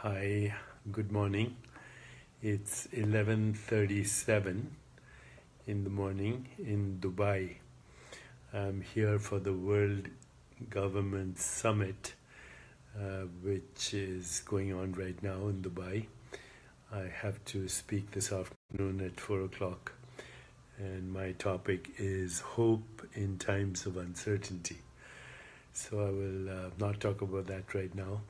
Hi, good morning. It's 11:37 in the morning in Dubai. I'm here for the World Government Summit, which is going on right now in Dubai. I have to speak this afternoon at 4 o'clock, and my topic is hope in times of uncertainty. So I will not talk about that right now.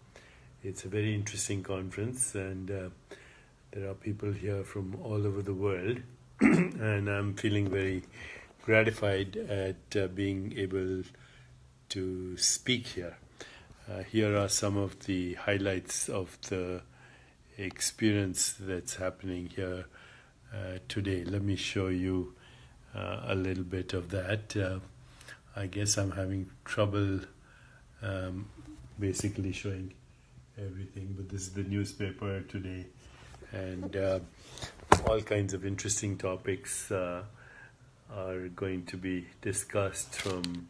It's a very interesting conference, and there are people here from all over the world, and I'm feeling very gratified at being able to speak here. Here are some of the highlights of the experience that's happening here today. Let me show you a little bit of that. I guess I'm having trouble basically showing everything, but this is the newspaper today, and all kinds of interesting topics are going to be discussed from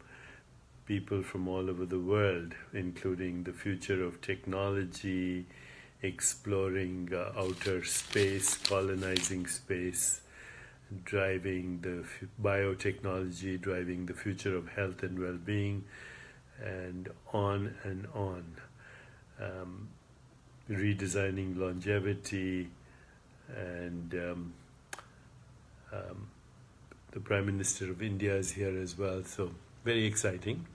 people from all over the world, including the future of technology, exploring outer space, colonizing space, driving the biotechnology, driving the future of health and well-being, and on and on. Redesigning longevity, and the Prime Minister of India is here as well, so very exciting.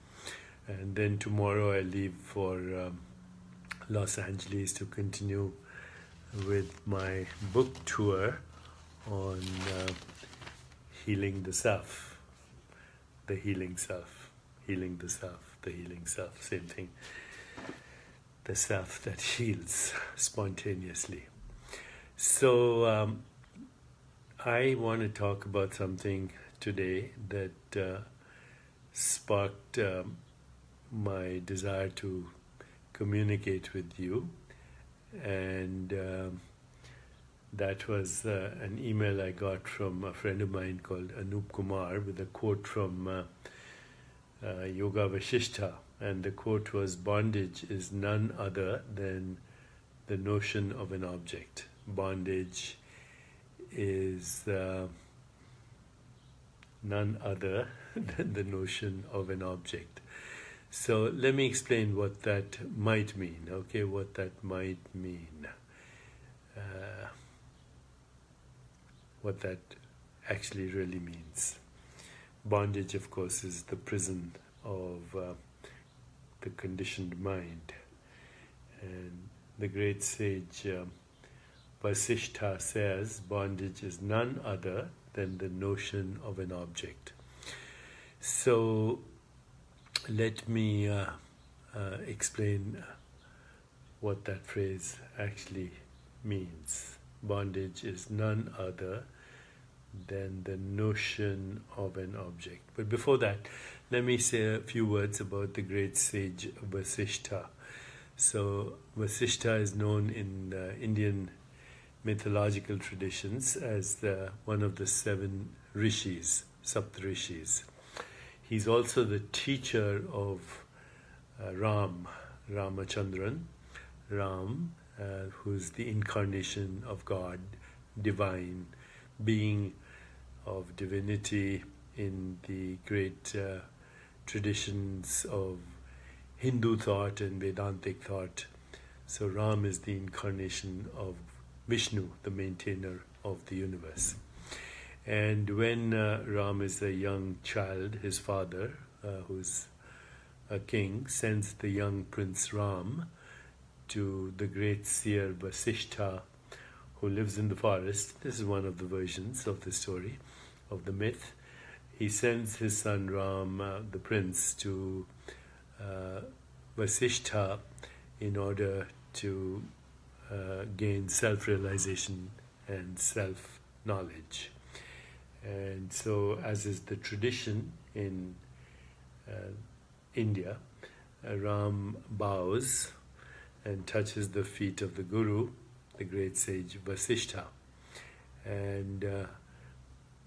And then tomorrow I leave for Los Angeles to continue with my book tour on healing the self, the healing self, healing the self, the healing self, same thing. The self that heals spontaneously. So I want to talk about something today that sparked my desire to communicate with you, and that was an email I got from a friend of mine called Anup Kumar with a quote from Yoga Vasishtha. And the quote was, "Bondage is none other than the notion of an object." Bondage is none other than the notion of an object. So let me explain what that might mean, okay? What that might mean. What that actually really means. Bondage, of course, is the prison of the conditioned mind. And the great sage Vasishtha says bondage is none other than the notion of an object. So let me explain what that phrase actually means. Bondage is none other than the notion of an object. But before that, let me say a few words about the great sage Vasishtha. So Vasishtha is known in Indian mythological traditions as one of the 7 rishis, Saptarishis. He's also the teacher of Ramachandran, who's the incarnation of God, divine, being of divinity in the great traditions of Hindu thought and Vedantic thought. So Ram is the incarnation of Vishnu, the maintainer of the universe. And when Ram is a young child, his father, who's a king, sends the young Prince Ram to the great seer Vasishtha, who lives in the forest. This is one of the versions of the story, of the myth. He sends his son Ram, the prince, to Vasishtha in order to gain self-realization and self-knowledge. And so, as is the tradition in India, Ram bows and touches the feet of the Guru, the great sage Vasishtha. And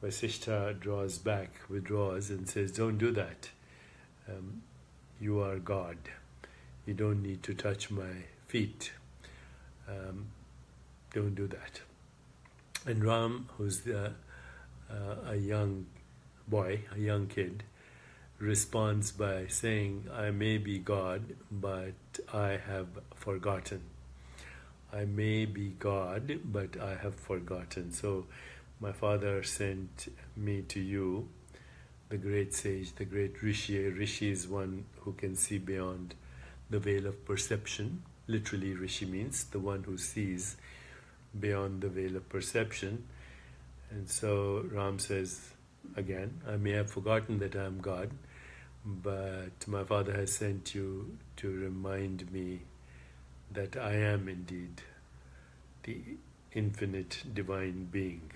Vasishtha withdraws and says, "Don't do that. You are God. You don't need to touch my feet." don't do that. And Ram, who's a young boy, a young kid, responds by saying, I may be God, but I have forgotten. I may be God, but I have forgotten. So my father sent me to you, the great sage, the great Rishi. A Rishi is one who can see beyond the veil of perception. Literally, Rishi means the one who sees beyond the veil of perception. And so Ram says, again, I may have forgotten that I am God, but my father has sent you to remind me that I am indeed the infinite divine being.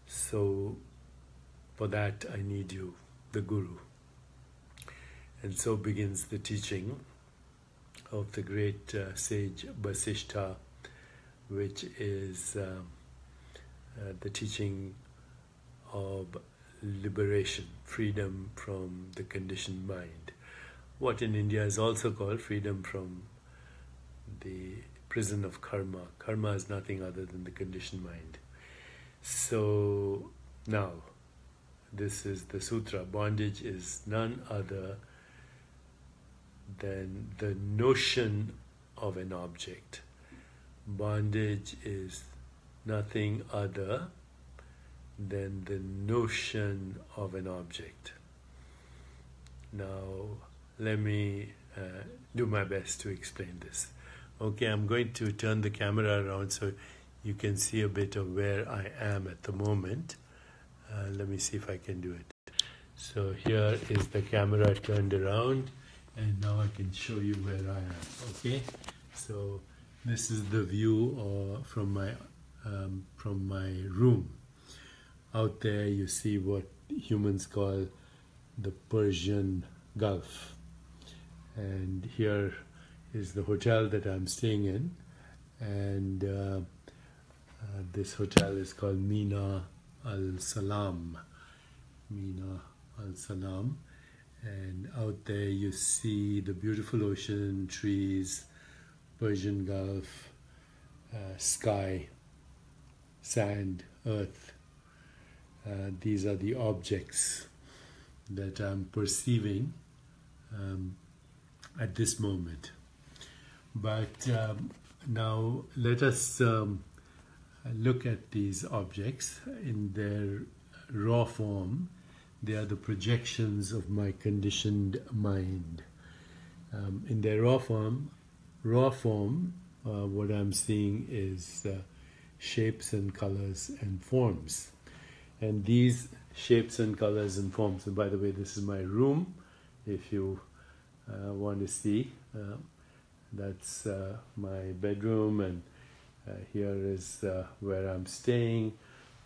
So for that I need you, the Guru. And so begins the teaching of the great sage Vasishtha, which is the teaching of liberation, freedom from the conditioned mind. What in India is also called freedom from the prison of karma. Karma is nothing other than the conditioned mind. So now, this is the sutra. Bondage is none other than the notion of an object. Bondage is nothing other than the notion of an object. Now, let me do my best to explain this. Okay, I'm going to turn the camera around so you can see a bit of where I am at the moment. Let me see if I can do it. So here is the camera turned around, and now I can show you where I am. Okay, so this is the view from my room. Out there you see what humans call the Persian Gulf, and here is the hotel that I'm staying in, and this hotel is called Mina Al Salam. Mina Al Salam, and out there you see the beautiful ocean, trees, Persian Gulf, sky, sand, earth. These are the objects that I'm perceiving at this moment. But now let us look at these objects in their raw form. They are the projections of my conditioned mind. In their raw form, what I'm seeing is shapes and colors and forms. And these shapes and colors and forms, and by the way, this is my room, if you want to see. That's my bedroom, and here is where I'm staying,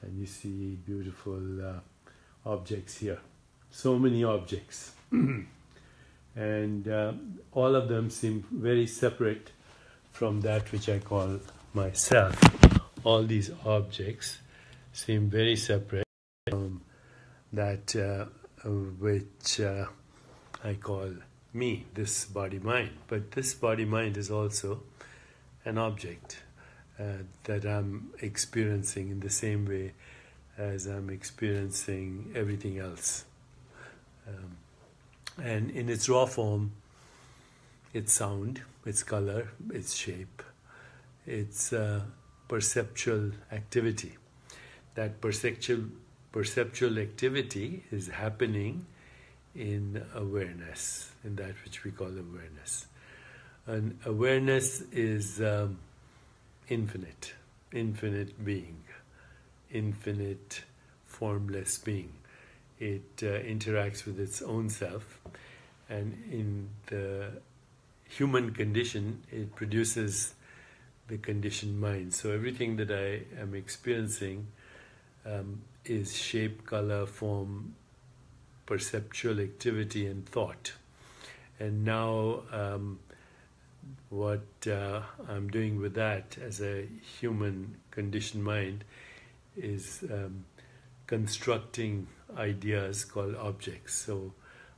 and you see beautiful objects here. So many objects. And all of them seem very separate from that which I call myself. All these objects seem very separate from that which I call me, this body-mind. But this body-mind is also an object that I'm experiencing in the same way as I'm experiencing everything else. And in its raw form, its sound, its color, its shape, its perceptual activity. That perceptual activity is happening in awareness, in that which we call awareness. And awareness is infinite being, infinite formless being. It interacts with its own self, and in the human condition, it produces the conditioned mind. So everything that I am experiencing is shape, color, form, perceptual activity, and thought. And now what I'm doing with that as a human conditioned mind is constructing ideas called objects. So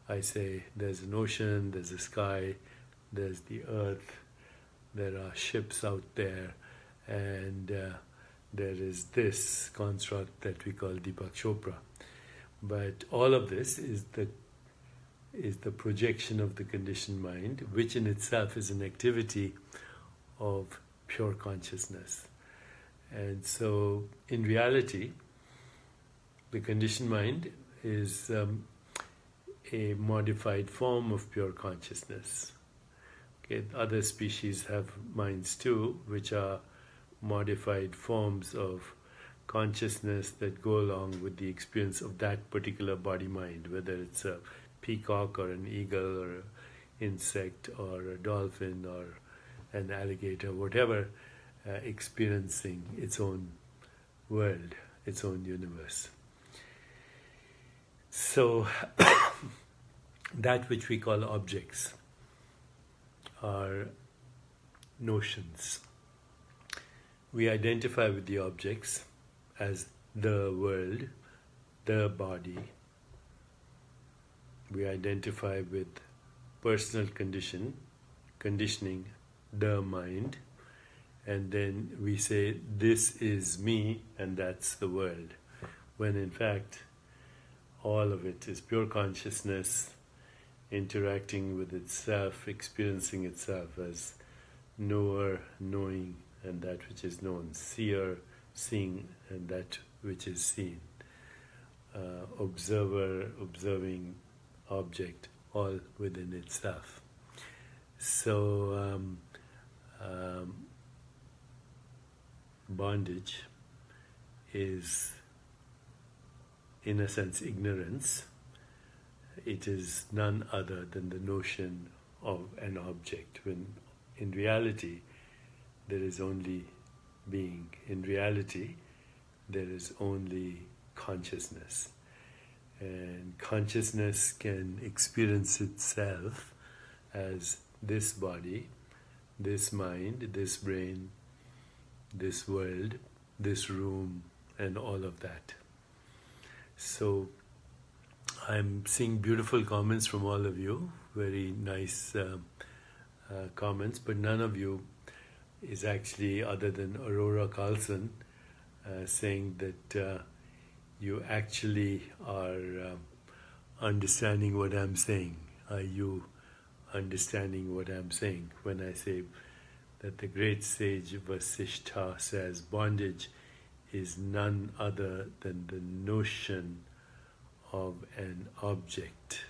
I say there's an ocean, there's a sky, there's the earth, there are ships out there, and there is this construct that we call Deepak Chopra. But all of this is the projection of the conditioned mind, which in itself is an activity of pure consciousness. And so, in reality, the conditioned mind is a modified form of pure consciousness. Okay, other species have minds too, which are modified forms of consciousness that go along with the experience of that particular body-mind, whether it's a peacock or an eagle or an insect or a dolphin or an alligator, whatever, experiencing its own world, its own universe. So that which we call objects are notions. We identify with the objects as the world, the body. We identify with personal conditioning, the mind, and then we say, this is me and that's the world, when in fact all of it is pure consciousness interacting with itself, experiencing itself as knower, knowing, and that which is known, seer, seeing, and that which is seen, observer, observing, object, all within itself. So bondage is, in a sense, ignorance. It is none other than the notion of an object, when in reality there is only being. In reality there is only consciousness. And consciousness can experience itself as this body, this mind, this brain, this world, this room, and all of that. So I'm seeing beautiful comments from all of you, very nice comments, but none of you is actually, other than Aurora Carlson, saying that you actually are understanding what I'm saying. Are you understanding what I'm saying when I say that the great sage Vasishtha says bondage is none other than the notion of an object?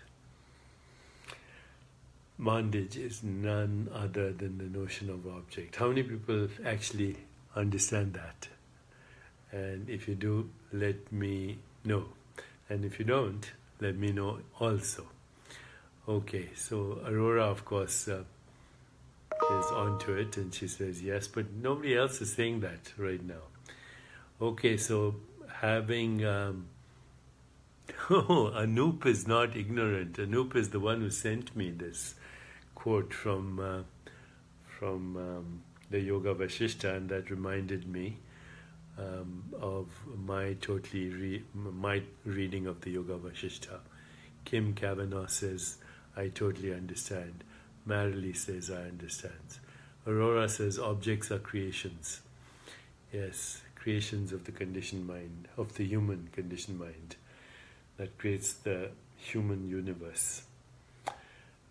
Bondage is none other than the notion of object. How many people actually understand that? And if you do, let me know. And if you don't, let me know also. Okay, so Aurora, of course, is onto it, and she says yes, but nobody else is saying that right now. Okay, so having... Anup is not ignorant. Anup is the one who sent me this quote from the Yoga Vasishtha, and that reminded me of my my reading of the Yoga Vasishtha. Kim Kavanaugh says, I totally understand. Marilee says, I understand. Aurora says, objects are creations. Yes, creations of the conditioned mind, of the human conditioned mind, that creates the human universe.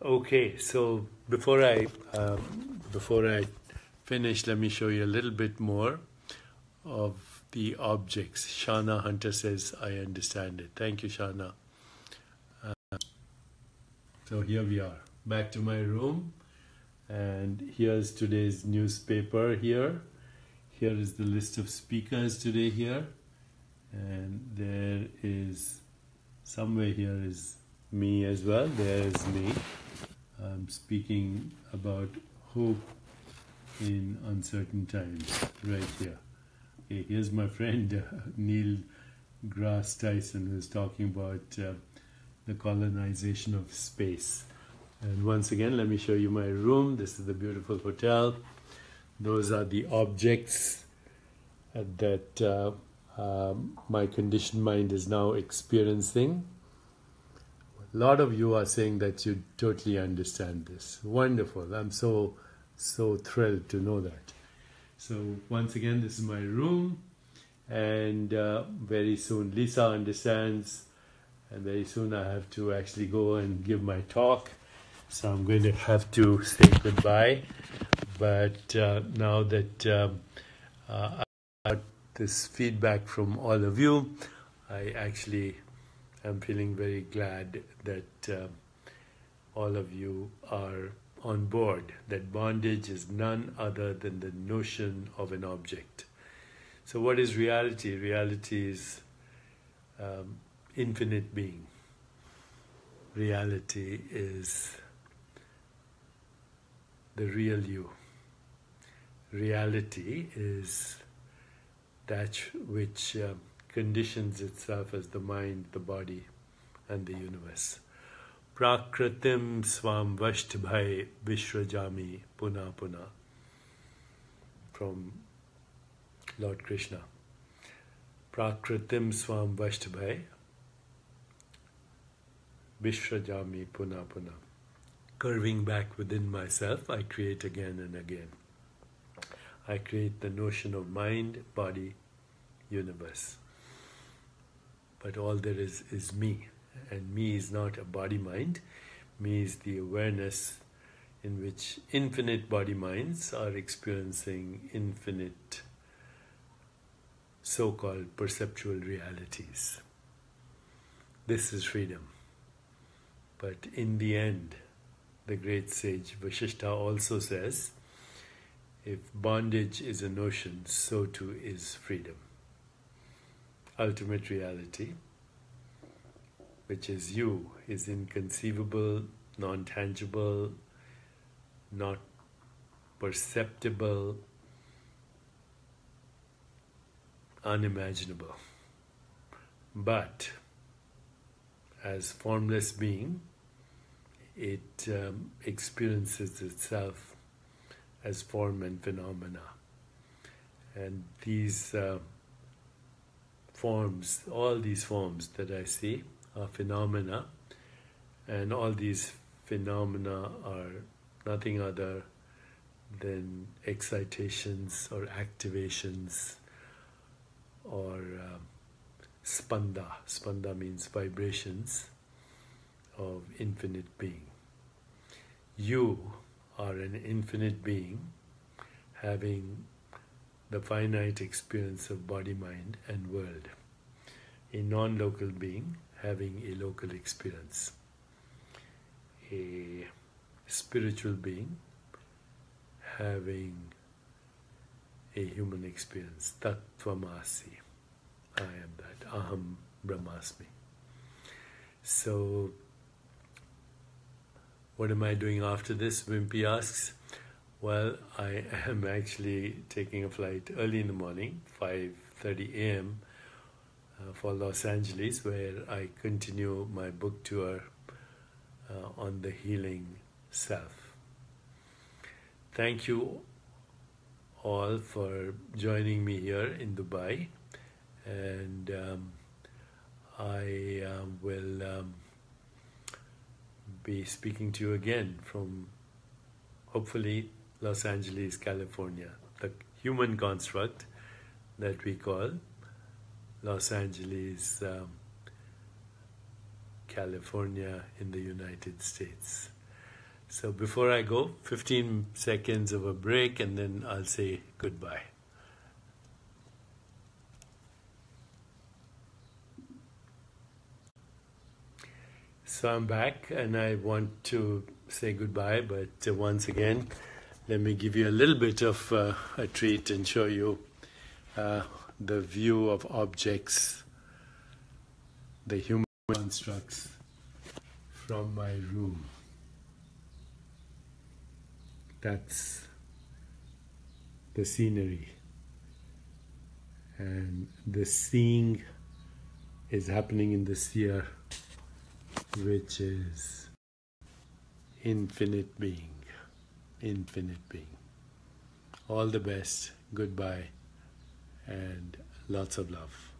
Okay, so before I finish, let me show you a little bit more of the objects. Shana Hunter says, I understand it. Thank you, Shana. So here we are, back to my room, and here's today's newspaper here. Here is the list of speakers today here, and there is, somewhere here is me as well. There's me. I'm speaking about hope in uncertain times, right here. Okay, here's my friend Neil deGrasse Tyson, who's talking about the colonization of space. And once again, let me show you my room. This is the beautiful hotel. Those are the objects that my conditioned mind is now experiencing. A lot of you are saying that you totally understand this. Wonderful. I'm so so thrilled to know that. So once again, this is my room, and very soon Lisa understands, and very soon I have to actually go and give my talk. So I'm going to have to say goodbye. But now that I got this feedback from all of you, I actually am feeling very glad that all of you are on board, that bondage is none other than the notion of an object. So what is reality? Reality is infinite being. Reality is the real you. Reality is that which conditions itself as the mind, the body, and the universe. Prakritim swam vashtbhai vishrajami puna puna. From Lord Krishna. Prakritim swam vashtbhai vishrajami puna puna. Curving back within myself, I create again and again. I create the notion of mind, body, universe. But all there is me. And me is not a body-mind. Me is the awareness in which infinite body-minds are experiencing infinite so-called perceptual realities. This is freedom. But in the end, the great sage Vasishtha also says, if bondage is a notion, so too is freedom. Ultimate reality, which is you, is inconceivable, non-tangible, not perceptible, unimaginable. But as formless being, it experiences itself as form and phenomena. And these forms, all these forms that I see, are phenomena, and all these phenomena are nothing other than excitations or activations or spanda. Spanda means vibrations of infinite being. You are an infinite being having the finite experience of body, mind, and world. A non-local being having a local experience. A spiritual being having a human experience. Tattvamasi. I am that. Aham Brahmasmi. So, what am I doing after this? Wimpy asks. Well, I am actually taking a flight early in the morning, 5:30 a.m., for Los Angeles, where I continue my book tour on the healing self. Thank you all for joining me here in Dubai, and I will be speaking to you again from hopefully Los Angeles, California, the human construct that we call Los Angeles, California in the United States. So before I go, 15 seconds of a break, and then I'll say goodbye. So I'm back, and I want to say goodbye, but once again, let me give you a little bit of a treat and show you the view of objects, the human constructs from my room. That's the scenery, and the seeing is happening in the sphere, which is infinite being. Infinite being. All the best, goodbye, and lots of love.